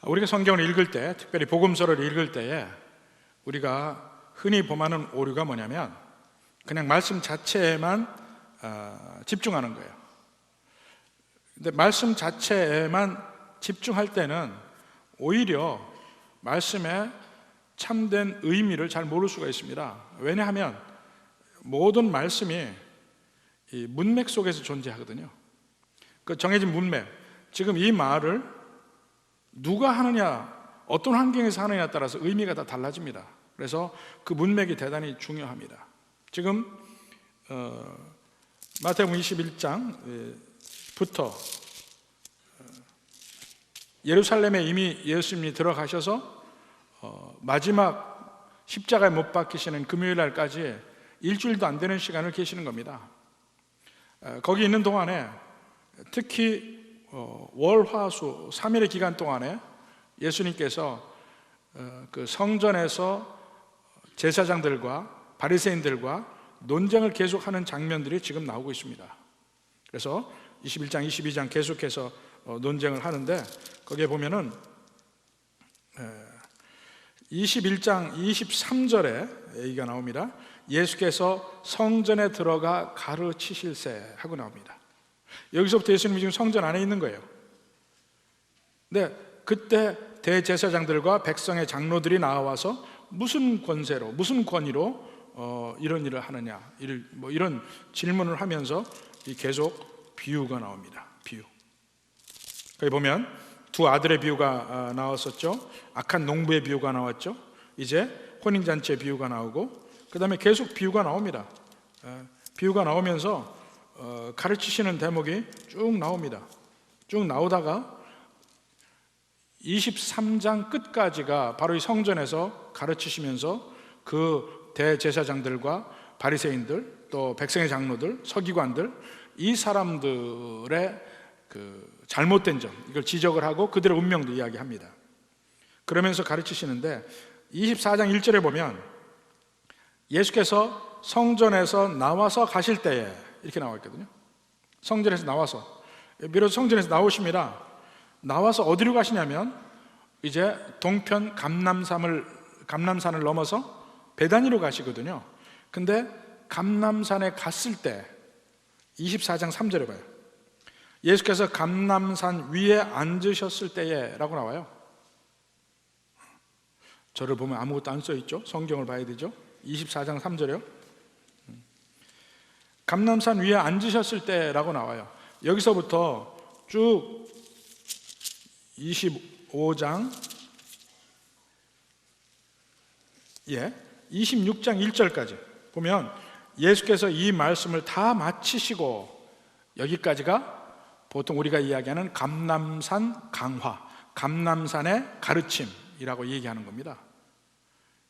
우리가 성경을 읽을 때, 특별히 복음서를 읽을 때에 우리가 흔히 범하는 오류가 뭐냐면 그냥 말씀 자체에만 집중하는 거예요. 근데 말씀 자체에만 집중할 때는 오히려 말씀의 참된 의미를 잘 모를 수가 있습니다. 왜냐하면 모든 말씀이 이 문맥 속에서 존재하거든요. 그 정해진 문맥, 지금 이 말을 누가 하느냐, 어떤 환경에서 하느냐에 따라서 의미가 다 달라집니다. 그래서 그 문맥이 대단히 중요합니다. 지금 마태복음 21장부터 예루살렘에 이미 예수님이 들어가셔서 마지막 십자가에 못 박히시는 금요일 날까지 일주일도 안 되는 시간을 계시는 겁니다. 거기 있는 동안에 특히 월, 화, 수 3일의 기간 동안에 예수님께서 그 성전에서 제사장들과 바리새인들과 논쟁을 계속하는 장면들이 지금 나오고 있습니다. 그래서 21장, 22장 계속해서 논쟁을 하는데 거기에 보면은 21장 23절에 얘기가 나옵니다. 예수께서 성전에 들어가 가르치실세 하고 나옵니다. 여기서부터 예수님이 지금 성전 안에 있는 거예요. 근데 그때 대제사장들과 백성의 장로들이 나와서 무슨 권세로, 무슨 권위로 이런 일을 하느냐, 이런 질문을 하면서 계속 비유가 나옵니다. 비유. 거기 보면 두 아들의 비유가 나왔었죠. 악한 농부의 비유가 나왔죠. 이제 혼인잔치의 비유가 나오고, 그 다음에 계속 비유가 나옵니다. 비유가 나오면서 가르치시는 대목이 쭉 나옵니다. 쭉 나오다가 23장 끝까지가 바로 이 성전에서 가르치시면서 그 대제사장들과 바리새인들, 또 백성의 장로들, 서기관들, 이 사람들의 그 잘못된 점, 이걸 지적을 하고 그들의 운명도 이야기합니다. 그러면서 가르치시는데 24장 1절에 보면 예수께서 성전에서 나와서 가실 때에 이렇게 나와 있거든요. 성전에서 나와서, 비로소 성전에서 나오십니다. 나와서 어디로 가시냐면 이제 동편 감람산을 넘어서 베다니로 가시거든요. 근데 감람산에 갔을 때 24장 3절에 봐요. 예수께서 감람산 위에 앉으셨을 때에 라고 나와요. 저를 보면 아무것도 안 써있죠? 성경을 봐야 되죠? 24장 3절에요. 감람산 위에 앉으셨을 때라고 나와요. 여기서부터 쭉 25장 26장 1절까지 보면 예수께서 이 말씀을 다 마치시고 여기까지가 보통 우리가 이야기하는 감람산 강화, 감람산의 가르침이라고 얘기하는 겁니다.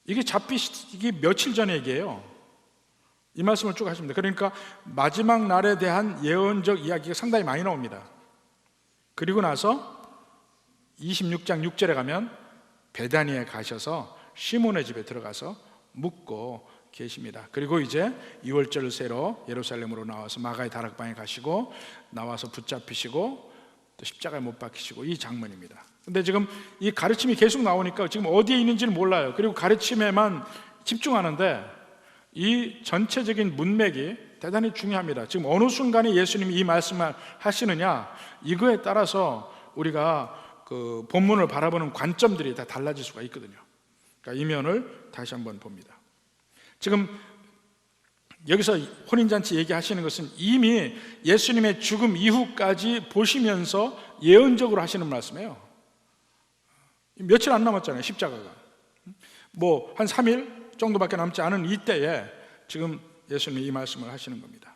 이게 잡히기 며칠 전 얘기예요. 이 말씀을 쭉 하십니다. 그러니까 마지막 날에 대한 예언적 이야기가 상당히 많이 나옵니다. 그리고 나서 26장 6절에 가면 베다니에 가셔서 시몬의 집에 들어가서 묵고 계십니다. 그리고 이제 유월절을 세러 예루살렘으로 나와서 마가의 다락방에 가시고 나와서 붙잡히시고 또 십자가에 못 박히시고 이 장면입니다. 근데 지금 이 가르침이 계속 나오니까 지금 어디에 있는지는 몰라요. 그리고 가르침에만 집중하는데 이 전체적인 문맥이 대단히 중요합니다. 지금 어느 순간에 예수님이 이 말씀을 하시느냐, 이거에 따라서 우리가 그 본문을 바라보는 관점들이 다 달라질 수가 있거든요. 그러니까 이 면을 다시 한번 봅니다. 지금 여기서 혼인잔치 얘기하시는 것은 이미 예수님의 죽음 이후까지 보시면서 예언적으로 하시는 말씀이에요. 며칠 안 남았잖아요. 십자가가 뭐 한 3일 정도밖에 남지 않은 이때에 지금 예수님이 이 말씀을 하시는 겁니다.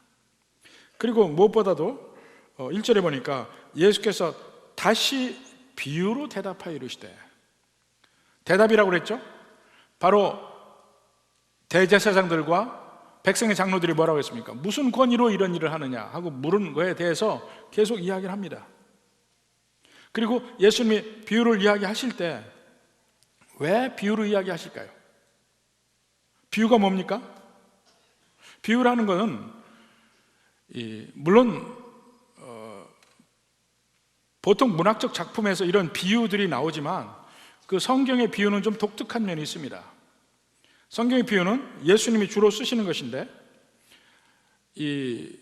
그리고 무엇보다도 1절에 보니까 예수께서 다시 비유로 대답하여 이르시되, 대답이라고 그랬죠? 바로 대제사장들과 백성의 장로들이 뭐라고 했습니까? 무슨 권위로 이런 일을 하느냐 하고 물은 거에 대해서 계속 이야기를 합니다. 그리고 예수님이 비유를 이야기하실 때 왜 비유를 이야기하실까요? 비유가 뭡니까? 비유라는 것은 물론 보통 문학적 작품에서 이런 비유들이 나오지만 그 성경의 비유는 좀 독특한 면이 있습니다. 성경의 비유는 예수님이 주로 쓰시는 것인데 이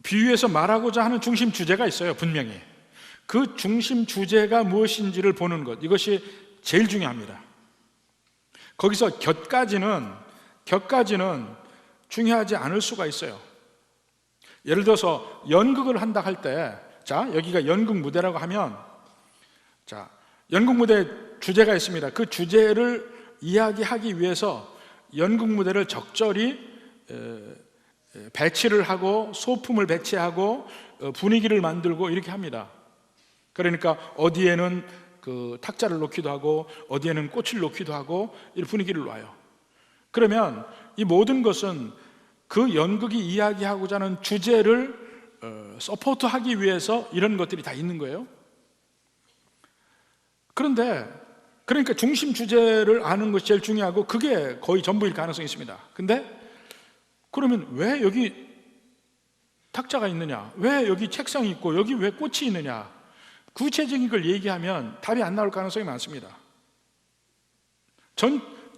비유에서 말하고자 하는 중심 주제가 있어요. 분명히 그 중심 주제가 무엇인지를 보는 것, 이것이 제일 중요합니다. 거기서 곁가지는 중요하지 않을 수가 있어요. 예를 들어서 연극을 한다 할 때, 자, 여기가 연극 무대라고 하면, 자, 연극 무대 주제가 있습니다. 그 주제를 이야기하기 위해서 연극 무대를 적절히 배치를 하고 소품을 배치하고 분위기를 만들고 이렇게 합니다. 그러니까 어디에는 그 탁자를 놓기도 하고 어디에는 꽃을 놓기도 하고 이런 분위기를 놔요. 그러면 이 모든 것은 그 연극이 이야기하고자 하는 주제를 서포트하기 위해서 이런 것들이 다 있는 거예요. 그런데 그러니까 중심 주제를 아는 것이 제일 중요하고 그게 거의 전부일 가능성이 있습니다. 근데 그러면 왜 여기 탁자가 있느냐? 왜 여기 책상이 있고 여기 왜 꽃이 있느냐? 구체적인 걸 얘기하면 답이 안 나올 가능성이 많습니다.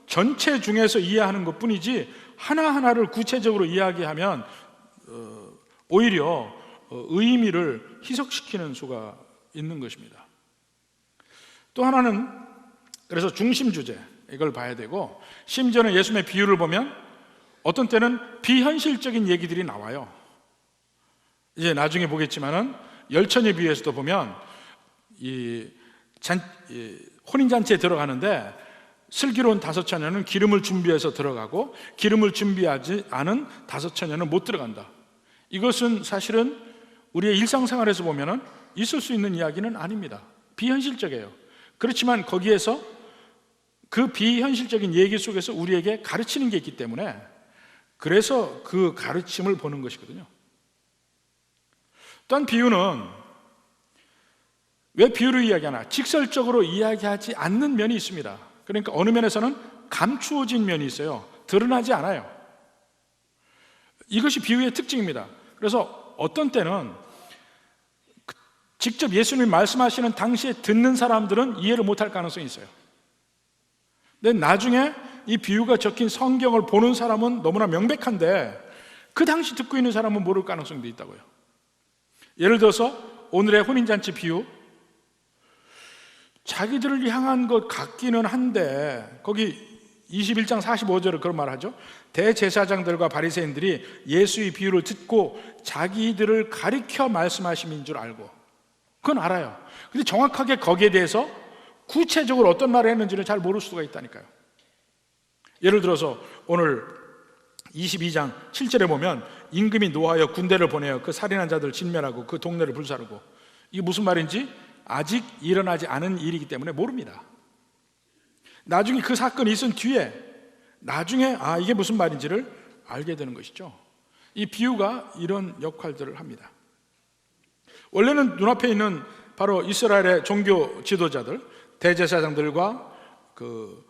전체 중에서 이해하는 것뿐이지 하나하나를 구체적으로 이야기하면 오히려 의미를 희석시키는 수가 있는 것입니다. 또 하나는 그래서 중심 주제, 이걸 봐야 되고, 심지어는 예수님의 비유를 보면 어떤 때는 비현실적인 얘기들이 나와요. 이제 나중에 보겠지만은 열처녀 비유에서도 보면 혼인잔치에 들어가는데 슬기로운 5처녀는 기름을 준비해서 들어가고 기름을 준비하지 않은 5처녀는 못 들어간다. 이것은 사실은 우리의 일상생활에서 보면은 있을 수 있는 이야기는 아닙니다. 비현실적이에요. 그렇지만 거기에서 그 비현실적인 얘기 속에서 우리에게 가르치는 게 있기 때문에 그래서 그 가르침을 보는 것이거든요. 또한 비유는 왜 비유를 이야기하나? 직설적으로 이야기하지 않는 면이 있습니다. 그러니까 어느 면에서는 감추어진 면이 있어요. 드러나지 않아요. 이것이 비유의 특징입니다. 그래서 어떤 때는 직접 예수님이 말씀하시는 당시에 듣는 사람들은 이해를 못할 가능성이 있어요. 근데 나중에 이 비유가 적힌 성경을 보는 사람은 너무나 명백한데 그 당시 듣고 있는 사람은 모를 가능성도 있다고요. 예를 들어서 오늘의 혼인잔치 비유, 자기들을 향한 것 같기는 한데 거기 21장 45절에 그런 말을 하죠. 대제사장들과 바리새인들이 예수의 비유를 듣고 자기들을 가리켜 말씀하심인 줄 알고, 그건 알아요. 근데 정확하게 거기에 대해서 구체적으로 어떤 말을 했는지는 잘 모를 수가 있다니까요. 예를 들어서 오늘 22장 7절에 보면 임금이 노하여 군대를 보내어 그 살인한 자들을 진멸하고 그 동네를 불사르고, 이게 무슨 말인지 아직 일어나지 않은 일이기 때문에 모릅니다. 나중에 그 사건이 있은 뒤에 나중에 이게 무슨 말인지를 알게 되는 것이죠. 이 비유가 이런 역할들을 합니다. 원래는 눈앞에 있는 바로 이스라엘의 종교 지도자들, 대제사장들과 그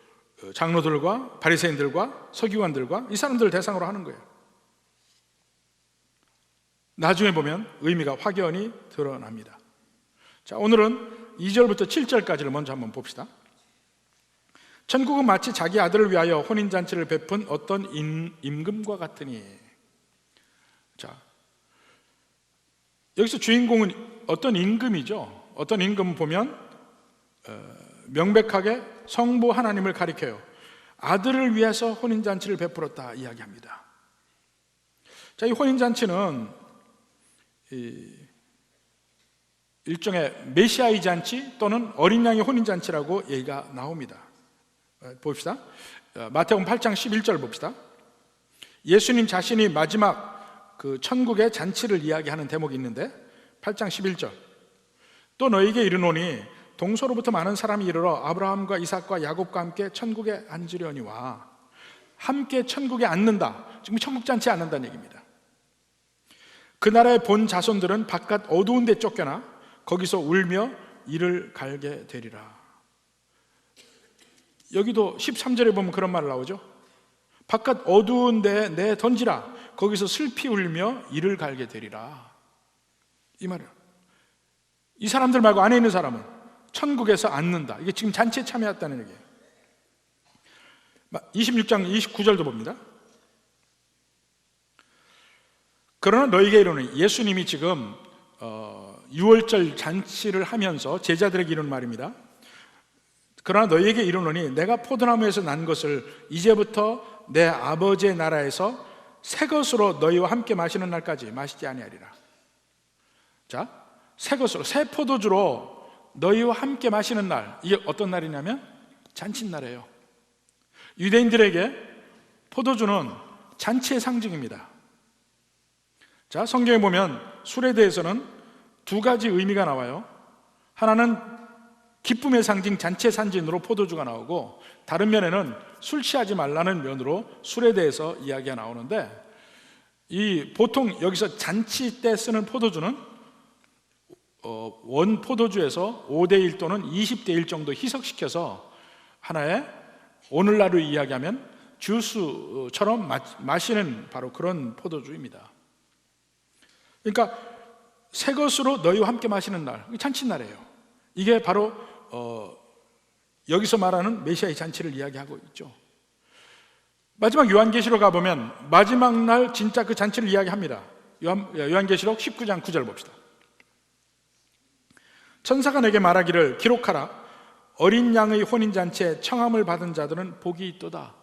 장로들과 바리새인들과 서기관들과 이 사람들을 대상으로 하는 거예요. 나중에 보면 의미가 확연히 드러납니다. 자, 오늘은 2절부터 7절까지를 먼저 한번 봅시다. 천국은 마치 자기 아들을 위하여 혼인잔치를 베푼 어떤 임금과 같으니. 자, 여기서 주인공은 어떤 임금이죠. 어떤 임금은 보면 명백하게 성부 하나님을 가리켜요. 아들을 위해서 혼인잔치를 베풀었다 이야기합니다. 자, 이 혼인잔치는 일종의 메시아의 잔치 또는 어린 양의 혼인잔치라고 얘기가 나옵니다. 봅시다. 마태복음 8장 11절 봅시다. 예수님 자신이 마지막 그 천국의 잔치를 이야기하는 대목이 있는데 8장 11절, 또 너에게 이르노니 동서로부터 많은 사람이 이르러 아브라함과 이삭과 야곱과 함께 천국에 앉으려니와. 함께 천국에 앉는다, 지금 천국잔치에 앉는다는 얘기입니다. 그 나라의 본 자손들은 바깥 어두운 데 쫓겨나 거기서 울며 이를 갈게 되리라. 여기도 13절에 보면 그런 말 나오죠. 바깥 어두운 데에 내 던지라, 거기서 슬피 울며 이를 갈게 되리라. 이 말이에요. 이 사람들 말고 안에 있는 사람은 천국에서 앉는다. 이게 지금 잔치에 참여했다는 얘기예요. 26장 29절도 봅니다. 그러나 너희에게 이르노니, 예수님이 지금 6월절 잔치를 하면서 제자들에게 이르는 말입니다. 그러나 너희에게 이르노니 내가 포도나무에서 난 것을 이제부터 내 아버지의 나라에서 새 것으로 너희와 함께 마시는 날까지 마시지 아니하리라. 자, 새 것으로, 새 포도주로 너희와 함께 마시는 날, 이게 어떤 날이냐면 잔칫날이에요. 유대인들에게 포도주는 잔치의 상징입니다. 자, 성경에 보면 술에 대해서는 두 가지 의미가 나와요. 하나는 기쁨의 상징, 잔치의 상징으로 포도주가 나오고, 다른 면에는 술 취하지 말라는 면으로 술에 대해서 이야기가 나오는데, 보통 여기서 잔치 때 쓰는 포도주는 원 포도주에서 5대1 또는 20대1 정도 희석시켜서 하나의, 오늘날로 이야기하면 주스처럼 마시는 바로 그런 포도주입니다. 그러니까 새 것으로 너희와 함께 마시는 날, 잔칫날이에요. 이게 바로 여기서 말하는 메시아의 잔치를 이야기하고 있죠. 마지막 요한계시록 가보면 마지막 날 진짜 그 잔치를 이야기합니다. 요한계시록 19장 9절 봅시다. 천사가 내게 말하기를 기록하라. 어린 양의 혼인잔치에 청함을 받은 자들은 복이 있도다.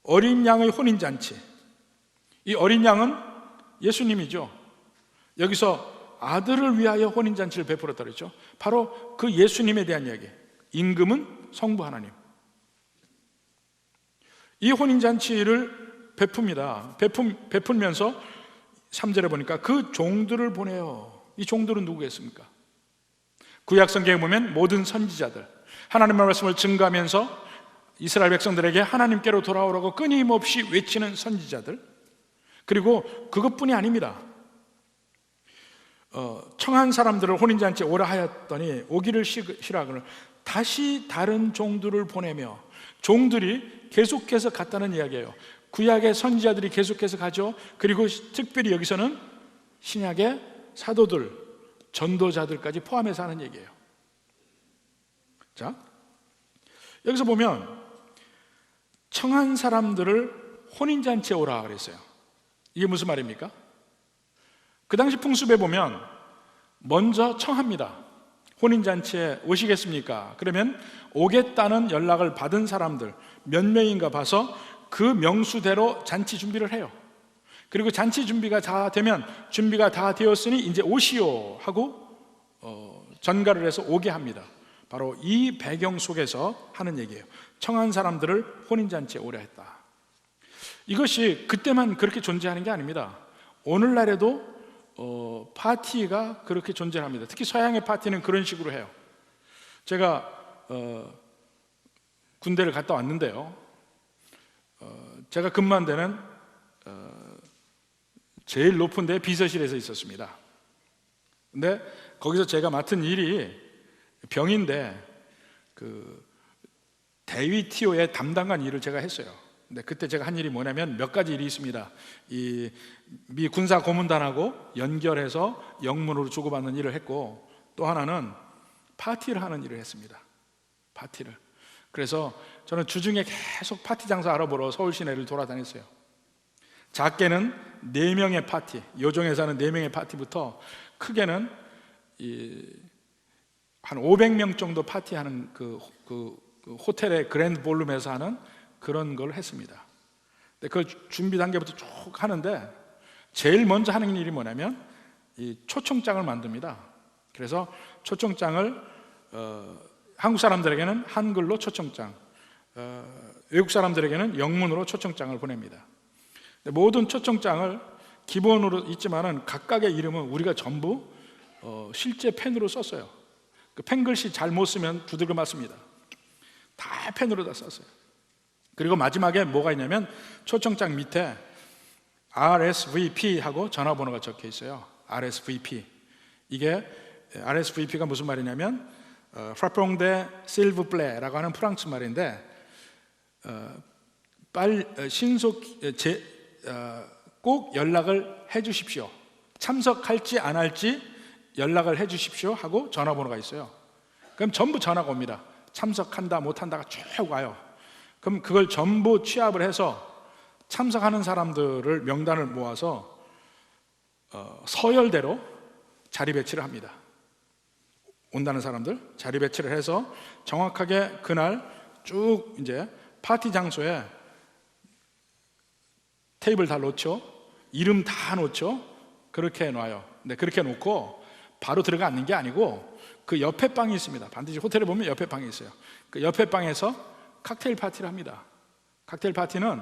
어린 양의 혼인잔치, 이 어린 양은 예수님이죠. 여기서 아들을 위하여 혼인잔치를 베풀었다 그랬죠. 바로 그 예수님에 대한 이야기. 임금은 성부 하나님. 이 혼인잔치를 베풉니다. 베풀면서 3절에 보니까 그 종들을 보내요. 이 종들은 누구겠습니까? 구약 성경에 보면 모든 선지자들, 하나님의 말씀을 증거하면서 이스라엘 백성들에게 하나님께로 돌아오라고 끊임없이 외치는 선지자들, 그리고 그것뿐이 아닙니다. 청한 사람들을 혼인잔치에 오라 하였더니 오기를 싫어하거늘 다시 다른 종들을 보내며, 종들이 계속해서 갔다는 이야기예요. 구약의 선지자들이 계속해서 가죠. 그리고 특별히 여기서는 신약의 사도들, 전도자들까지 포함해서 하는 얘기예요. 자, 여기서 보면 청한 사람들을 혼인잔치에 오라 그랬어요. 이게 무슨 말입니까? 그 당시 풍습에 보면 먼저 청합니다. 혼인잔치에 오시겠습니까? 그러면 오겠다는 연락을 받은 사람들 몇 명인가 봐서 그 명수대로 잔치 준비를 해요. 그리고 잔치 준비가 다 되면, 준비가 다 되었으니 이제 오시오 하고 전가를 해서 오게 합니다. 바로 이 배경 속에서 하는 얘기예요. 청한 사람들을 혼인잔치에 오려 했다. 이것이 그때만 그렇게 존재하는 게 아닙니다. 오늘날에도 파티가 그렇게 존재합니다. 특히 서양의 파티는 그런 식으로 해요. 제가 군대를 갔다 왔는데요, 제가 근무한 데는 제일 높은 데 비서실에서 있었습니다. 근데 거기서 제가 맡은 일이 병인데 그 대위티오의 담당관 일을 제가 했어요. 근데 그때 제가 한 일이 뭐냐면 몇 가지 일이 있습니다. 이 미 군사 고문단하고 연결해서 영문으로 주고받는 일을 했고, 또 하나는 파티를 하는 일을 했습니다. 파티를. 그래서 저는 주중에 계속 파티 장소 알아보러 서울 시내를 돌아다녔어요. 작게는 4명의 파티, 요정에서 하는 4명의 파티부터 크게는 한 500명 정도 파티하는 그 호텔의 그랜드 볼룸에서 하는 그런 걸 했습니다. 그 준비 단계부터 쭉 하는데 제일 먼저 하는 일이 뭐냐면 이 초청장을 만듭니다. 그래서 초청장을 한국 사람들에게는 한글로 초청장, 외국 사람들에게는 영문으로 초청장을 보냅니다. 모든 초청장을 기본으로 있지만은 각각의 이름은 우리가 전부 실제 펜으로 썼어요. 그 펜글씨 잘못 쓰면 두들겨 맞습니다. 다 펜으로 다 썼어요. 그리고 마지막에 뭐가 있냐면 초청장 밑에 RSVP 하고 전화번호가 적혀 있어요. RSVP. 이게 RSVP가 무슨 말이냐면 프라퐁데 실브플레라고 하는 프랑스 말인데 꼭 연락을 해 주십시오. 참석할지 안 할지 연락을 해 주십시오 하고 전화번호가 있어요. 그럼 전부 전화가 옵니다. 참석한다 못한다가 쭉 와요. 그럼 그걸 전부 취합을 해서 참석하는 사람들을 명단을 모아서 서열대로 자리 배치를 합니다. 온다는 사람들 자리 배치를 해서 정확하게 그날 쭉 이제 파티 장소에 테이블 다 놓죠. 이름 다 놓죠. 그렇게 놔요. 근데 그렇게 놓고 바로 들어가 앉는 게 아니고 그 옆에 방이 있습니다. 반드시 호텔에 보면 옆에 방이 있어요. 그 옆에 방에서 칵테일 파티를 합니다. 칵테일 파티는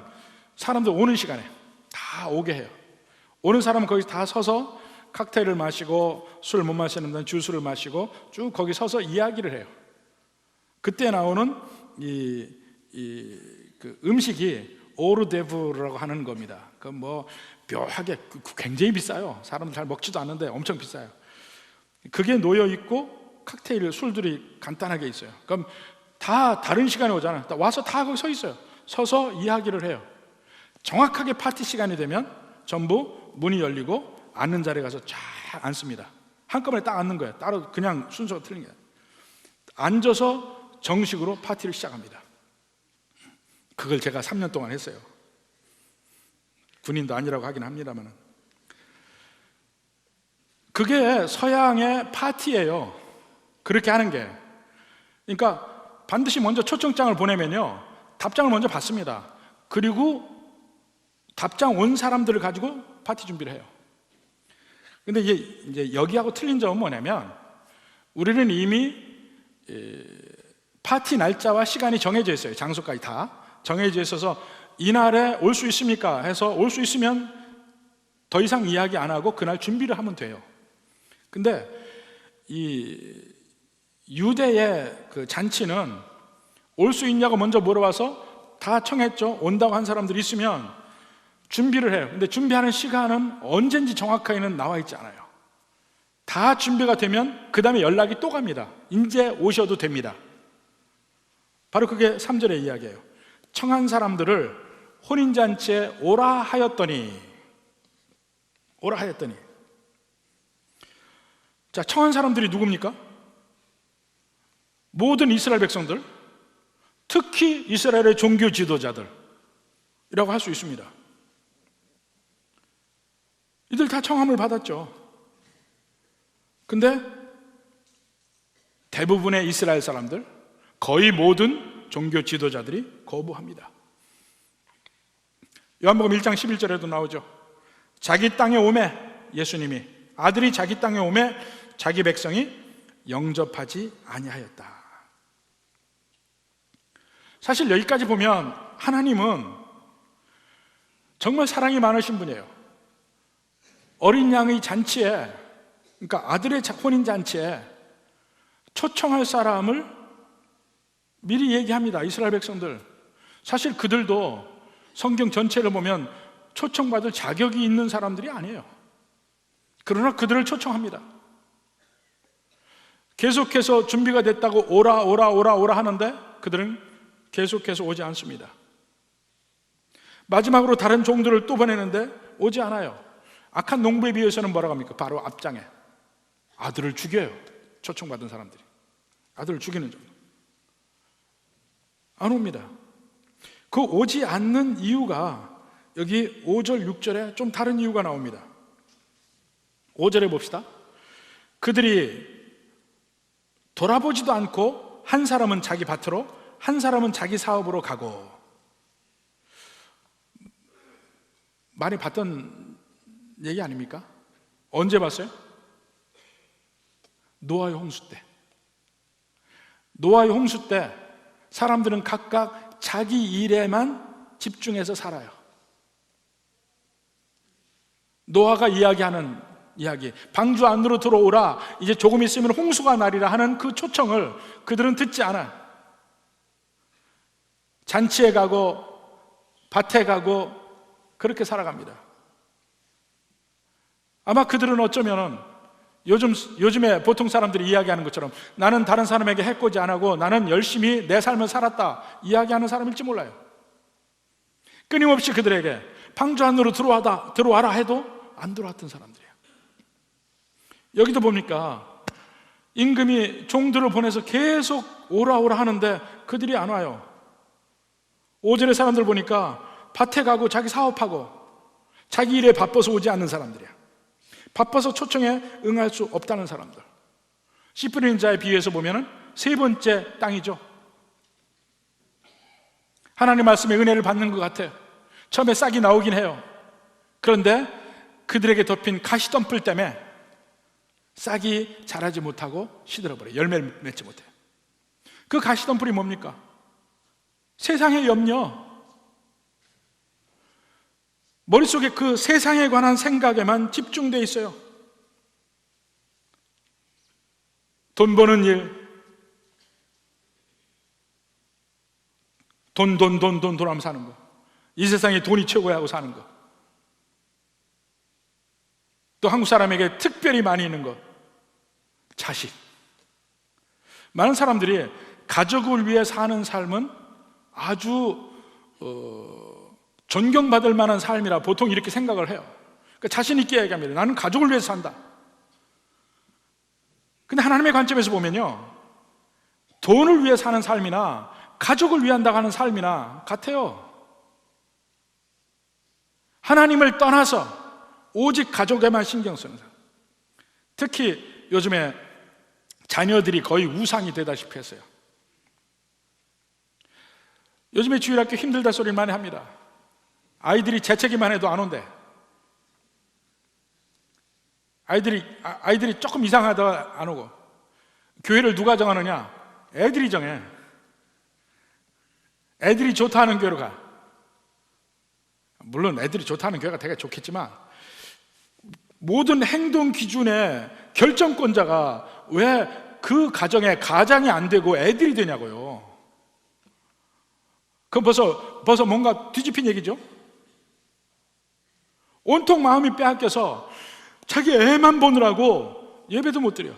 사람들 오는 시간에 다 오게 해요. 오는 사람은 거기 다 서서 칵테일을 마시고, 술 못 마시는 분은 주스를 마시고 쭉 거기 서서 이야기를 해요. 그때 나오는 그 음식이 오르데브라고 하는 겁니다. 그 뭐 묘하게 굉장히 비싸요. 사람들 잘 먹지도 않는데 엄청 비싸요. 그게 놓여 있고 칵테일 술들이 간단하게 있어요. 그럼 다 다른 시간에 오잖아요. 와서 다 거기 서 있어요. 서서 이야기를 해요. 정확하게 파티 시간이 되면 전부 문이 열리고 앉는 자리에 가서 쫙 앉습니다. 한꺼번에 딱 앉는 거예요. 따로 그냥 순서가 틀린 거예요. 앉아서 정식으로 파티를 시작합니다. 그걸 제가 3년 동안 했어요. 군인도 아니라고 하긴 합니다만 그게 서양의 파티예요. 그렇게 하는 게. 그러니까 반드시 먼저 초청장을 보내면요 답장을 먼저 받습니다. 그리고 답장 온 사람들을 가지고 파티 준비를 해요. 근데 이제 여기하고 틀린 점은 뭐냐면 우리는 이미 파티 날짜와 시간이 정해져 있어요. 장소까지 다 정해져 있어서 이날에 올 수 있습니까? 해서 올 수 있으면 더 이상 이야기 안 하고 그날 준비를 하면 돼요. 근데 이 유대의 그 잔치는 올 수 있냐고 먼저 물어봐서 다 청했죠. 온다고 한 사람들이 있으면 준비를 해요. 근데 준비하는 시간은 언젠지 정확하게는 나와 있지 않아요. 다 준비가 되면 그 다음에 연락이 또 갑니다. 이제 오셔도 됩니다. 바로 그게 3절의 이야기예요. 청한 사람들을 혼인잔치에 오라 하였더니. 자, 청한 사람들이 누굽니까? 모든 이스라엘 백성들, 특히 이스라엘의 종교 지도자들이라고 할 수 있습니다. 이들 다 청함을 받았죠. 근데 대부분의 이스라엘 사람들, 거의 모든 종교 지도자들이 거부합니다. 요한복음 1장 11절에도 나오죠. 자기 땅에 오매, 예수님이 아들이 자기 땅에 오매 자기 백성이 영접하지 아니하였다. 사실 여기까지 보면 하나님은 정말 사랑이 많으신 분이에요. 어린 양의 잔치에, 그러니까 아들의 혼인 잔치에 초청할 사람을 미리 얘기합니다. 이스라엘 백성들. 사실 그들도 성경 전체를 보면 초청받을 자격이 있는 사람들이 아니에요. 그러나 그들을 초청합니다. 계속해서 준비가 됐다고 오라 하는데 그들은 계속해서 오지 않습니다. 마지막으로 다른 종들을 또 보내는데 오지 않아요. 악한 농부에 비해서는 뭐라고 합니까? 바로 앞장에 아들을 죽여요. 초청받은 사람들이 아들을 죽이는 정도. 안 옵니다. 그 오지 않는 이유가 여기 5절 6절에 좀 다른 이유가 나옵니다. 5절에 봅시다. 그들이 돌아보지도 않고 한 사람은 자기 밭으로 한 사람은 자기 사업으로 가고. 많이 봤던 얘기 아닙니까? 언제 봤어요? 노아의 홍수 때. 노아의 홍수 때 사람들은 각각 자기 일에만 집중해서 살아요. 노아가 이야기하는 이야기, 방주 안으로 들어오라, 이제 조금 있으면 홍수가 나리라 하는 그 초청을 그들은 듣지 않아요. 잔치에 가고 밭에 가고 그렇게 살아갑니다. 아마 그들은 어쩌면은 요즘에 보통 사람들이 이야기하는 것처럼 나는 다른 사람에게 해코지 안 하고 나는 열심히 내 삶을 살았다 이야기하는 사람일지 몰라요. 끊임없이 그들에게 방주 안으로 들어와라 해도 안 들어왔던 사람들이에요. 여기도 봅니까? 임금이 종들을 보내서 계속 오라 오라 하는데 그들이 안 와요. 5절의 사람들 보니까 밭에 가고 자기 사업하고 자기 일에 바빠서 오지 않는 사람들이야. 바빠서 초청에 응할 수 없다는 사람들. 씨 뿌리는 자에 비유해서 보면은 세 번째 땅이죠. 하나님 말씀의 은혜를 받는 것 같아요. 처음에 싹이 나오긴 해요. 그런데 그들에게 덮인 가시덤불 때문에 싹이 자라지 못하고 시들어버려요. 열매를 맺지 못해요. 그 가시덤불이 뭡니까? 세상의 염려. 머릿속에 그 세상에 관한 생각에만 집중되어 있어요. 돈 버는 일, 돈 하면 사는 거. 이 세상에 돈이 최고야 하고 사는 거. 또 한국 사람에게 특별히 많이 있는 것, 자식. 많은 사람들이 가족을 위해 사는 삶은 아주 존경받을 만한 삶이라 보통 이렇게 생각을 해요. 그러니까 자신 있게 얘기합니다. 나는 가족을 위해서 산다. 근데 하나님의 관점에서 보면요, 돈을 위해 사는 삶이나 가족을 위한다고 하는 삶이나 같아요. 하나님을 떠나서 오직 가족에만 신경 쓰는 사람. 특히 요즘에 자녀들이 거의 우상이 되다시피 했어요. 요즘에 주일학교 힘들다 소리를 많이 합니다. 아이들이 재채기만 해도 안 온대. 아이들이 조금 이상하다 안 오고. 교회를 누가 정하느냐? 애들이 정해. 애들이 좋다는 교회로 가. 물론 애들이 좋다는 교회가 되게 좋겠지만 모든 행동 기준의 결정권자가 왜 그 가장이 안 되고 애들이 되냐고요. 그럼 벌써 뭔가 뒤집힌 얘기죠. 온통 마음이 빼앗겨서 자기 애만 보느라고 예배도 못 드려.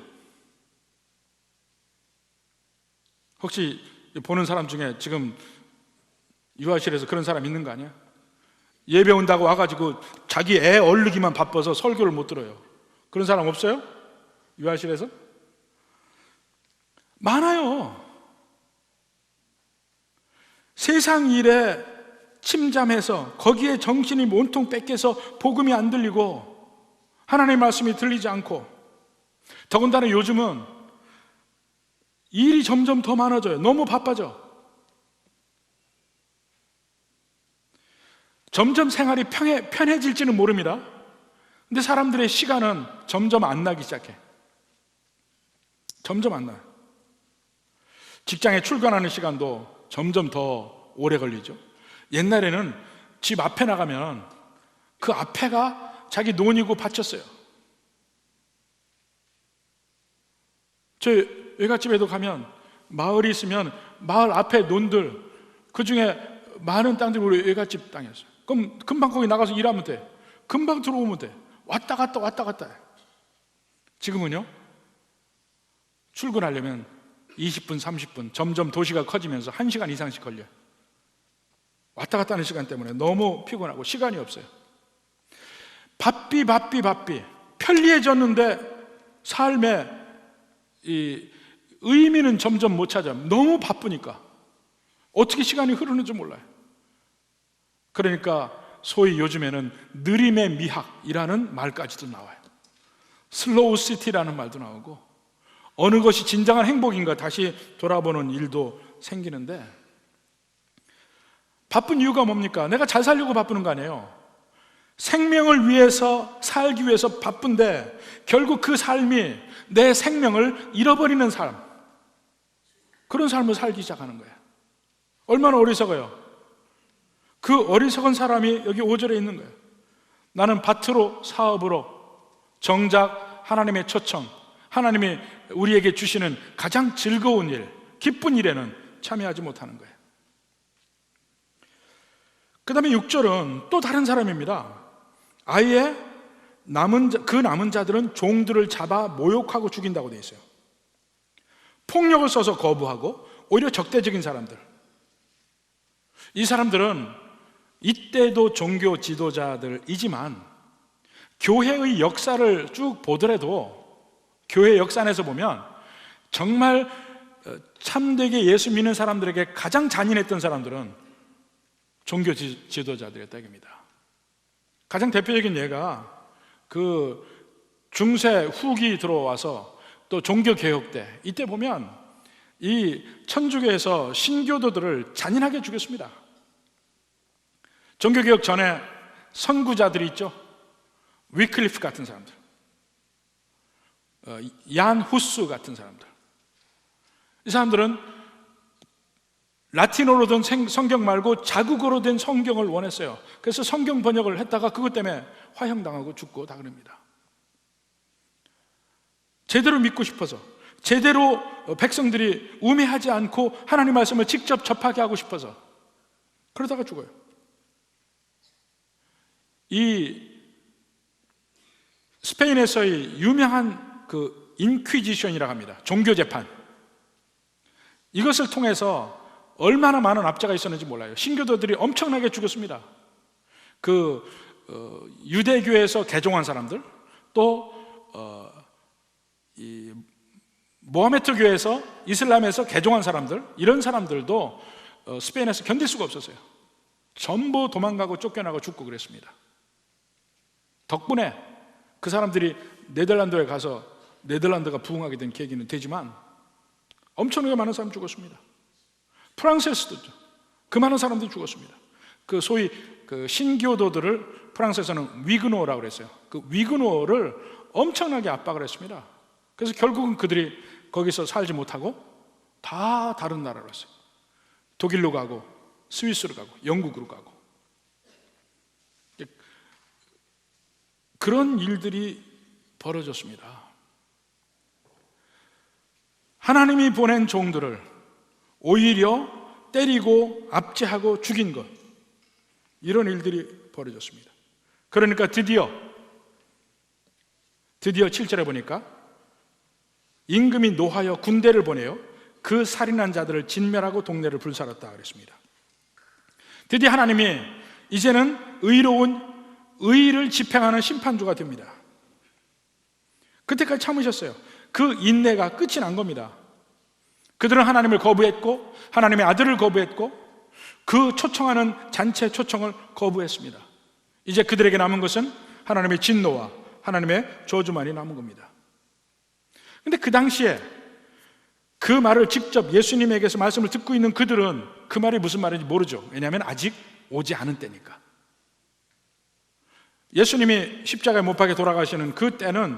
혹시 보는 사람 중에 지금 유아실에서 그런 사람 있는 거 아니야? 예배 온다고 와가지고 자기 애 얼르기만 바빠서 설교를 못 들어요. 그런 사람 없어요? 유아실에서? 많아요. 세상 일에 침잠해서 거기에 정신이 온통 뺏겨서 복음이 안 들리고 하나님의 말씀이 들리지 않고, 더군다나 요즘은 일이 점점 더 많아져요. 너무 바빠져. 점점 생활이 편해질지는 모릅니다. 근데 사람들의 시간은 점점 안 나기 시작해. 점점 안 나요. 직장에 출근하는 시간도 점점 더 오래 걸리죠. 옛날에는 집 앞에 나가면 그 앞에가 자기 논이고 밭이었어요. 저 외갓집에도 가면 마을이 있으면 마을 앞에 논들, 그 중에 많은 땅들이 우리 외갓집 땅이었어요. 그럼 금방 거기 나가서 일하면 돼. 금방 들어오면 돼. 왔다 갔다 해. 지금은요, 출근하려면 20분, 30분, 점점 도시가 커지면서 1시간 이상씩 걸려요. 왔다 갔다 하는 시간 때문에 너무 피곤하고 시간이 없어요. 바삐 편리해졌는데 삶의 이 의미는 점점 못 찾아요. 너무 바쁘니까 어떻게 시간이 흐르는지 몰라요. 그러니까 소위 요즘에는 느림의 미학이라는 말까지도 나와요. 슬로우 시티라는 말도 나오고, 어느 것이 진정한 행복인가 다시 돌아보는 일도 생기는데, 바쁜 이유가 뭡니까? 내가 잘 살려고 바쁘는 거 아니에요. 생명을 위해서 살기 위해서 바쁜데 결국 그 삶이 내 생명을 잃어버리는 삶, 그런 삶을 살기 시작하는 거예요. 얼마나 어리석어요. 그 어리석은 사람이 여기 5절에 있는 거예요. 나는 밭으로 사업으로 정작 하나님의 초청, 하나님이 우리에게 주시는 가장 즐거운 일, 기쁜 일에는 참여하지 못하는 거예요. 그 다음에 6절은 또 다른 사람입니다. 아예 그 남은 자들은 종들을 잡아 모욕하고 죽인다고 되어 있어요. 폭력을 써서 거부하고 오히려 적대적인 사람들. 이 사람들은 이때도 종교 지도자들이지만 교회의 역사를 쭉 보더라도 교회 역사에서 보면 정말 참되게 예수 믿는 사람들에게 가장 잔인했던 사람들은 종교 지도자들이었다 이겁니다. 가장 대표적인 예가 그 중세 후기 들어와서 또 종교개혁 때, 이때 보면 이 천주교에서 신교도들을 잔인하게 죽였습니다. 종교개혁 전에 선구자들이 있죠. 위클리프 같은 사람들, 얀 후스 같은 사람들. 이 사람들은 라틴어로 된 성경 말고 자국어로 된 성경을 원했어요. 그래서 성경 번역을 했다가 그것 때문에 화형당하고 죽고 다 그럽니다. 제대로 믿고 싶어서, 제대로 백성들이 우매하지 않고 하나님 말씀을 직접 접하게 하고 싶어서 그러다가 죽어요. 이 스페인에서의 유명한 그 인퀴지션이라고 합니다. 종교재판. 이것을 통해서 얼마나 많은 압제가 있었는지 몰라요. 신교도들이 엄청나게 죽었습니다. 유대교에서 개종한 사람들, 또 이 모하메트 교에서, 이슬람에서 개종한 사람들, 이런 사람들도 스페인에서 견딜 수가 없었어요. 전부 도망가고 쫓겨나고 죽고 그랬습니다. 덕분에 그 사람들이 네덜란드에 가서 네덜란드가 부흥하게 된 계기는 되지만 엄청나게 많은 사람이 죽었습니다. 프랑스에서도 그 많은 사람들이 죽었습니다. 그 소위 그 신교도들을 프랑스에서는 위그노라고 그랬어요. 그 위그노를 엄청나게 압박을 했습니다. 그래서 결국은 그들이 거기서 살지 못하고 다 다른 나라로 갔어요. 독일로 가고 스위스로 가고 영국으로 가고. 그런 일들이 벌어졌습니다. 하나님이 보낸 종들을 오히려 때리고 압제하고 죽인 것, 이런 일들이 벌어졌습니다. 그러니까 드디어 7절에 보니까 임금이 노하여 군대를 보내요. 그 살인한 자들을 진멸하고 동네를 불살았다 그랬습니다. 드디어 하나님이 이제는 의로운 의를 집행하는 심판주가 됩니다. 그때까지 참으셨어요. 그 인내가 끝이 난 겁니다. 그들은 하나님을 거부했고 하나님의 아들을 거부했고 그 초청하는 잔치 초청을 거부했습니다. 이제 그들에게 남은 것은 하나님의 진노와 하나님의 저주만이 남은 겁니다. 근데 그 당시에 그 말을 직접 예수님에게서 말씀을 듣고 있는 그들은 그 말이 무슨 말인지 모르죠. 왜냐하면 아직 오지 않은 때니까. 예수님이 십자가에 못 박혀 돌아가시는 그 때는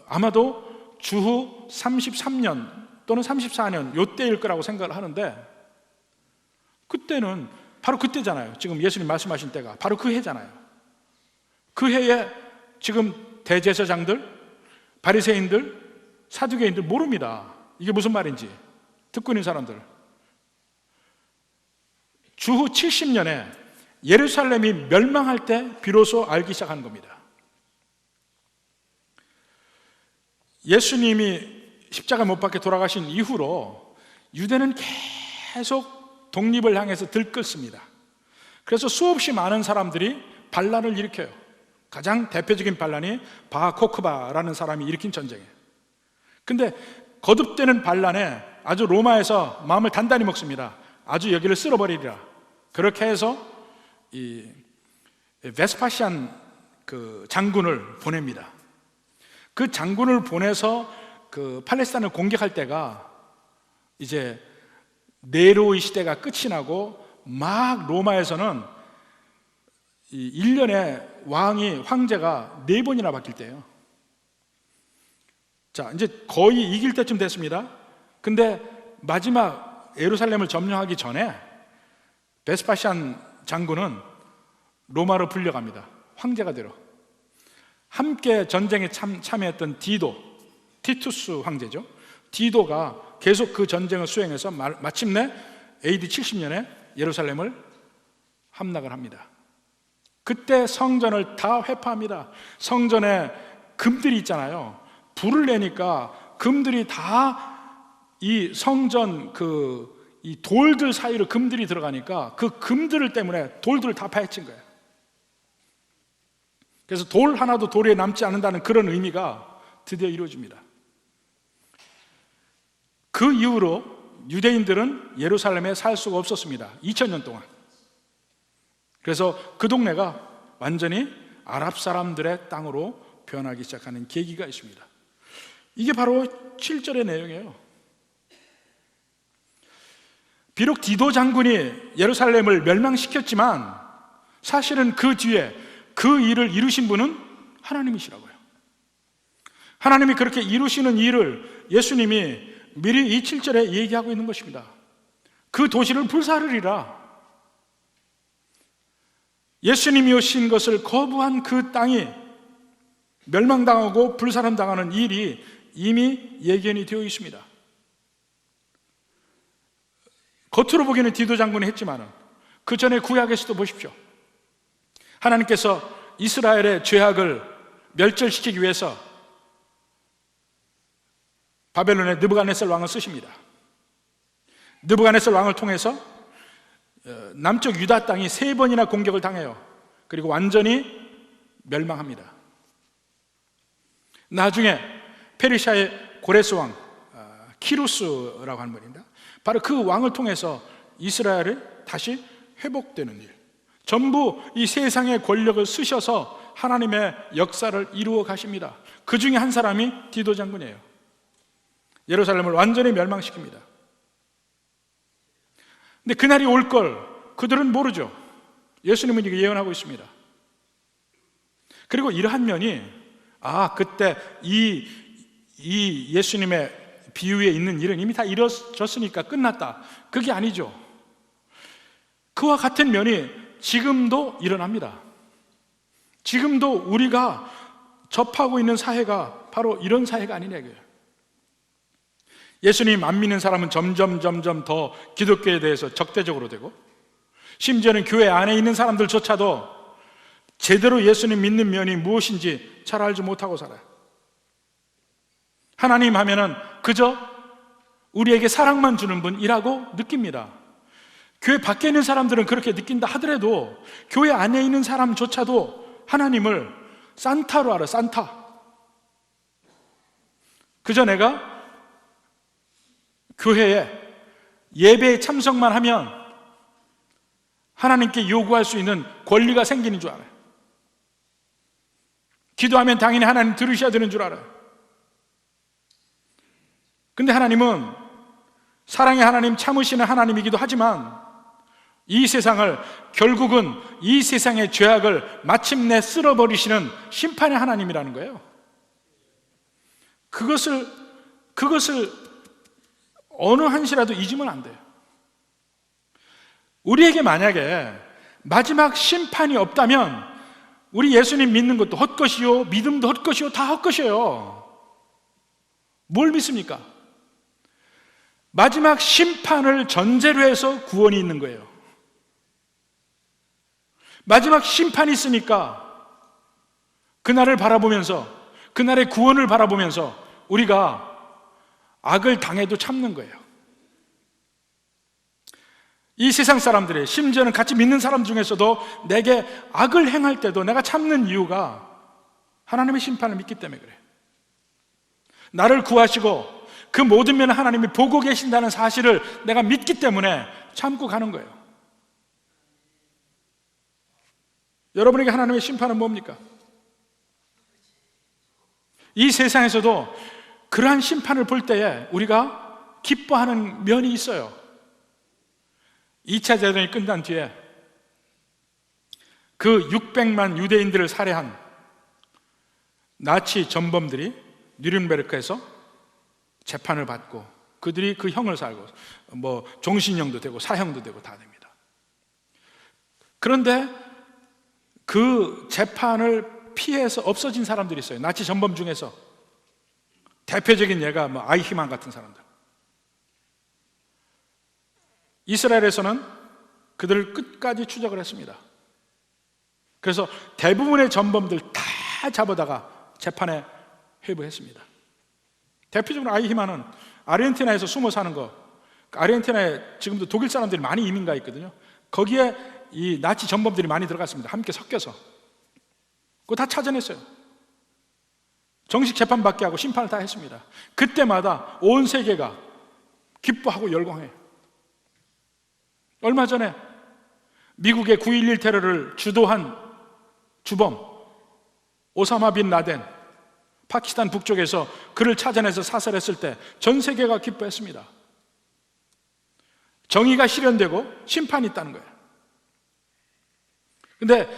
아마도 주후 33년 또는 34년 요때일 거라고 생각을 하는데, 그때는 바로 그때잖아요. 지금 예수님 말씀하신 때가 바로 그 해잖아요. 그 해에 지금 대제사장들, 바리새인들, 사두개인들 모릅니다. 이게 무슨 말인지. 듣고 있는 사람들, 주후 70년에 예루살렘이 멸망할 때 비로소 알기 시작한 겁니다. 예수님이 십자가 못 박혀 돌아가신 이후로 유대는 계속 독립을 향해서 들끓습니다. 그래서 수없이 많은 사람들이 반란을 일으켜요. 가장 대표적인 반란이 바코크바라는 사람이 일으킨 전쟁이에요. 근데 거듭되는 반란에 아주 로마에서 마음을 단단히 먹습니다. 아주 여기를 쓸어버리리라. 그렇게 해서 이 베스파시안 그 장군을 보냅니다. 그 장군을 보내서 그 팔레스타인을 공격할 때가 이제 네로의 시대가 끝이 나고 막 로마에서는 이 1년에 황제가 4번이나 바뀔 때예요. 자, 이제 거의 이길 때쯤 됐습니다. 근데 마지막 예루살렘을 점령하기 전에 베스파시안 장군은 로마로 불려갑니다. 황제가 되러. 함께 전쟁에 참여했던 티투스 황제죠. 디도가 계속 그 전쟁을 수행해서 마침내 AD 70년에 예루살렘을 함락을 합니다. 그때 성전을 다 회파합니다. 성전에 금들이 있잖아요. 불을 내니까 금들이 다 이 성전 이 돌들 사이로 금들이 들어가니까 그 금들 때문에 돌들을 다 파헤친 거예요. 그래서 돌 하나도 도리에 남지 않는다는 그런 의미가 드디어 이루어집니다. 그 이후로 유대인들은 예루살렘에 살 수가 없었습니다. 2000년 동안. 그래서 그 동네가 완전히 아랍 사람들의 땅으로 변하기 시작하는 계기가 있습니다. 이게 바로 7절의 내용이에요. 비록 디도 장군이 예루살렘을 멸망시켰지만 사실은 그 뒤에 그 일을 이루신 분은 하나님이시라고요. 하나님이 그렇게 이루시는 일을 예수님이 미리 이 7절에 얘기하고 있는 것입니다. 그 도시를 불사르리라. 예수님이 오신 것을 거부한 그 땅이 멸망당하고 불사름당하는 일이 이미 예견이 되어 있습니다. 겉으로 보기에는 디도 장군이 했지만 그 전에 구약에서도 보십시오. 하나님께서 이스라엘의 죄악을 멸절시키기 위해서 바벨론의 느부갓네살 왕을 쓰십니다. 느부갓네살 왕을 통해서 남쪽 유다 땅이 3번이나 공격을 당해요. 그리고 완전히 멸망합니다. 나중에 페르시아의 고레스 왕 키루스라고 하는 분입니다. 바로 그 왕을 통해서 이스라엘이 다시 회복되는 일, 전부 이 세상의 권력을 쓰셔서 하나님의 역사를 이루어 가십니다. 그 중에 한 사람이 디도 장군이에요. 예루살렘을 완전히 멸망시킵니다. 근데 그날이 올 걸 그들은 모르죠. 예수님은 이게 예언하고 있습니다. 그리고 이러한 면이 그때 이 예수님의 비유에 있는 일은 이미 다 이루어졌으니까 끝났다, 그게 아니죠. 그와 같은 면이 지금도 일어납니다. 지금도 우리가 접하고 있는 사회가 바로 이런 사회가 아니냐 이거예요. 예수님 안 믿는 사람은 점점 더 기독교에 대해서 적대적으로 되고, 심지어는 교회 안에 있는 사람들조차도 제대로 예수님 믿는 면이 무엇인지 잘 알지 못하고 살아요. 하나님 하면은 그저 우리에게 사랑만 주는 분이라고 느낍니다. 교회 밖에 있는 사람들은 그렇게 느낀다 하더라도 교회 안에 있는 사람조차도 하나님을 산타로 알아. 산타. 그저 내가 교회에 예배에 참석만 하면 하나님께 요구할 수 있는 권리가 생기는 줄 알아요. 기도하면 당연히 하나님 들으셔야 되는 줄 알아요. 근데 하나님은 사랑의 하나님, 참으시는 하나님이기도 하지만 이 세상을, 결국은 이 세상의 죄악을 마침내 쓸어버리시는 심판의 하나님이라는 거예요. 그것을 어느 한시라도 잊으면 안 돼요. 우리에게 만약에 마지막 심판이 없다면 우리 예수님 믿는 것도 헛것이요, 믿음도 헛것이요, 다 헛것이에요. 뭘 믿습니까? 마지막 심판을 전제로 해서 구원이 있는 거예요. 마지막 심판이 있으니까 그날을 바라보면서, 그날의 구원을 바라보면서 우리가 악을 당해도 참는 거예요. 이 세상 사람들이, 심지어는 같이 믿는 사람 중에서도 내게 악을 행할 때도 내가 참는 이유가 하나님의 심판을 믿기 때문에 그래요. 나를 구하시고 그 모든 면을 하나님이 보고 계신다는 사실을 내가 믿기 때문에 참고 가는 거예요. 여러분에게 하나님의 심판은 뭡니까? 이 세상에서도 그러한 심판을 볼 때에 우리가 기뻐하는 면이 있어요. 2차 대전이 끝난 뒤에 그 600만 유대인들을 살해한 나치 전범들이 뉘른베르크에서 재판을 받고 그들이 그 형을 살고 종신형도 되고 사형도 되고 다 됩니다. 그런데 그 재판을 피해서 없어진 사람들이 있어요. 나치 전범 중에서 대표적인 예가 아이히만 같은 사람들. 이스라엘에서는 그들을 끝까지 추적을 했습니다. 그래서 대부분의 전범들 다 잡아다가 재판에 회부했습니다. 대표적으로 아이히만은 아르헨티나에서 숨어 사는 거, 아르헨티나에 지금도 독일 사람들이 많이 이민 가 있거든요. 거기에 이 나치 전범들이 많이 들어갔습니다. 함께 섞여서. 그거 다 찾아냈어요. 정식 재판 받게 하고 심판을 다 했습니다. 그때마다 온 세계가 기뻐하고 열광해요. 얼마 전에 미국의 9.11 테러를 주도한 주범 오사마 빈 라덴, 파키스탄 북쪽에서 그를 찾아내서 사살했을 때 전 세계가 기뻐했습니다. 정의가 실현되고 심판이 있다는 거예요. 근데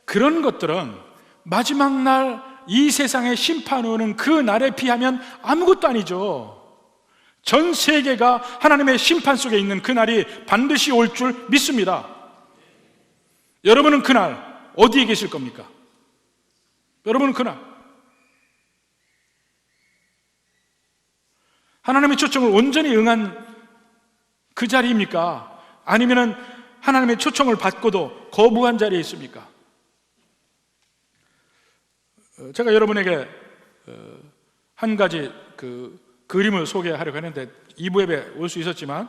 그런 것들은 마지막 날 이 세상에 심판 오는 그 날에 비하면 아무것도 아니죠. 전 세계가 하나님의 심판 속에 있는 그 날이 반드시 올 줄 믿습니다. 여러분은 그날 어디에 계실 겁니까? 여러분은 그날 하나님의 초청을 온전히 응한 그 자리입니까? 아니면 하나님의 초청을 받고도 거부한 자리에 있습니까? 제가 여러분에게 한 가지 그림을 소개하려고 했는데 2부 예배 올 수 있었지만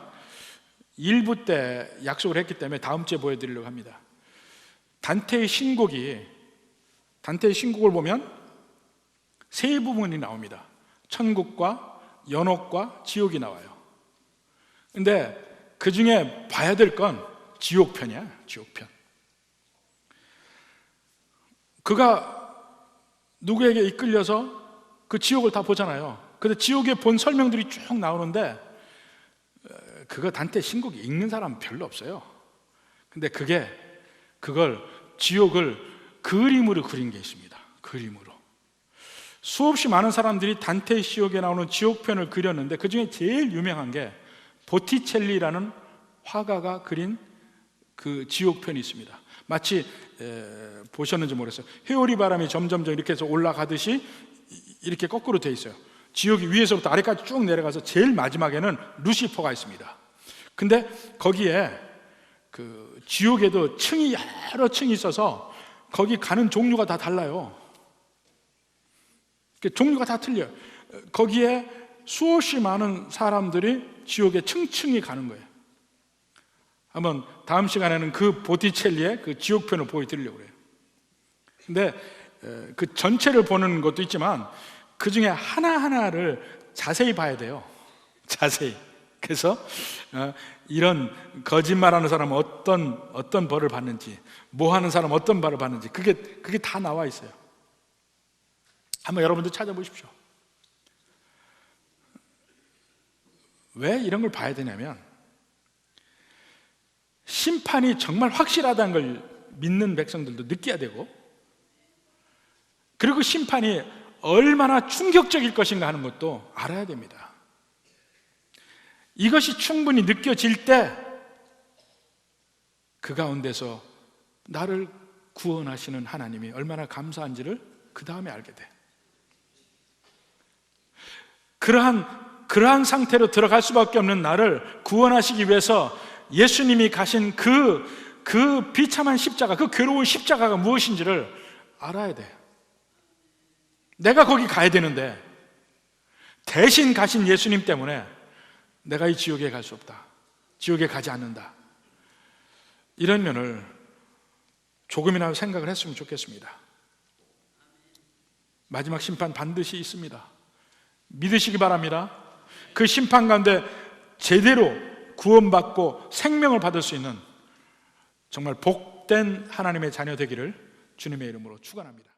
1부 때 약속을 했기 때문에 다음 주에 보여드리려고 합니다. 단테의 신곡을 보면 세 부분이 나옵니다. 천국과 연옥과 지옥이 나와요. 근데 그 중에 봐야 될 건 지옥편이야. 지옥편. 그가 누구에게 이끌려서 그 지옥을 다 보잖아요. 근데 지옥에 본 설명들이 쭉 나오는데 그거 단테 신곡 읽는 사람 별로 없어요. 근데 그걸 지옥을 그림으로 그린 게 있습니다. 그림으로. 수없이 많은 사람들이 단테의 시옥에 나오는 지옥편을 그렸는데 그 중에 제일 유명한 게 보티첼리라는 화가가 그린 그 지옥편이 있습니다. 마치 보셨는지 모르겠어요. 회오리 바람이 점점 이렇게 해서 올라가듯이 이렇게 거꾸로 돼 있어요. 지옥이 위에서부터 아래까지 쭉 내려가서 제일 마지막에는 루시퍼가 있습니다. 근데 거기에 그 지옥에도 여러 층이 있어서 거기 가는 종류가 다 달라요. 종류가 다 틀려요. 거기에 수없이 많은 사람들이 지옥에 층층이 가는 거예요. 한번 다음 시간에는 그 보티첼리의 그 지옥편을 보여드리려고 그래요. 근데 그 전체를 보는 것도 있지만 그 중에 하나하나를 자세히 봐야 돼요. 자세히. 그래서 이런 거짓말하는 사람은 어떤 벌을 받는지, 뭐 하는 사람은 어떤 벌을 받는지 그게 다 나와 있어요. 한번 여러분도 찾아보십시오. 왜 이런 걸 봐야 되냐면 심판이 정말 확실하다는 걸 믿는 백성들도 느껴야 되고, 그리고 심판이 얼마나 충격적일 것인가 하는 것도 알아야 됩니다. 이것이 충분히 느껴질 때 그 가운데서 나를 구원하시는 하나님이 얼마나 감사한지를 그 다음에 알게 돼. 그러한 상태로 들어갈 수밖에 없는 나를 구원하시기 위해서 예수님이 가신 그 비참한 십자가, 그 괴로운 십자가가 무엇인지를 알아야 돼. 내가 거기 가야 되는데 대신 가신 예수님 때문에 내가 이 지옥에 갈 수 없다. 지옥에 가지 않는다. 이런 면을 조금이나마 생각을 했으면 좋겠습니다. 마지막 심판 반드시 있습니다. 믿으시기 바랍니다. 그 심판 가운데 제대로 구원받고 생명을 받을 수 있는 정말 복된 하나님의 자녀 되기를 주님의 이름으로 축원합니다.